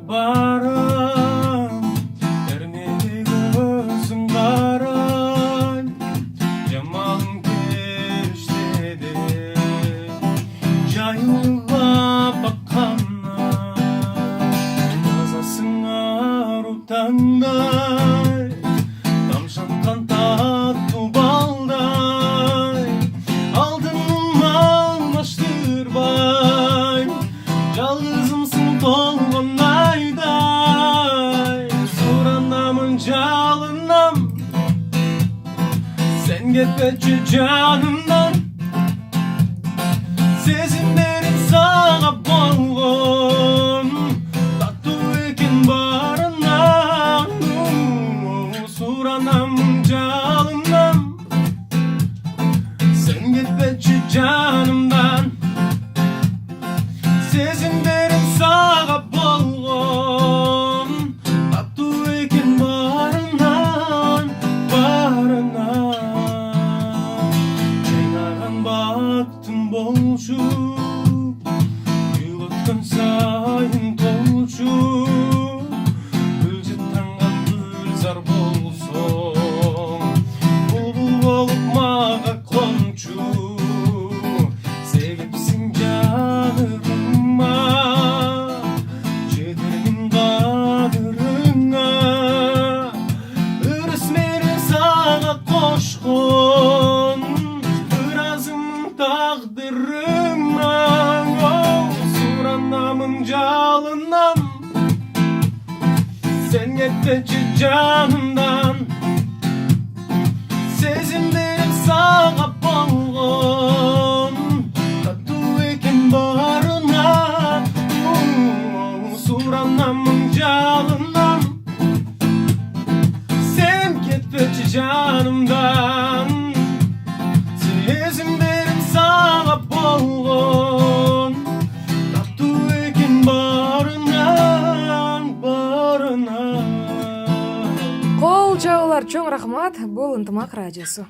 барам, эрмеде көзүң карай, жамалың периштеде жайылып бакканнан, жазасың ару таңдай, тамшанткан таттуу балдай, алдыңым алмаштырбай, жалгызымсың толгон айдай. Суранамын жалынам, сен кетпечи жанымдан, сезимдерим сага болгон, таттуу экен барынан. Суранамын жалынам, sen кетпечи жанымдан, сезимдерим сага болгон, таттуу экен барынан. Жайнаган бактым болчу, күлөткөн сайын толчу, гүлжет таңган гүлзар болсоң, булбул болуп мага кончу. Себепсиң жанырыма, жетермин кадырыңа, ырыс менен сага кошкон, ыразымын тагдырыңа. Суранамын жалынам, sen кетпечи жанымдан, сезимдерим сага болгон, таттуу экен барынан. Суранамын жалынам, sen кетпечи жанымдан, сезимдерим сага болгон, таттуу экен барынан. Кол жабуулар, чоң рахмат. Бул Ынтымак радиосу.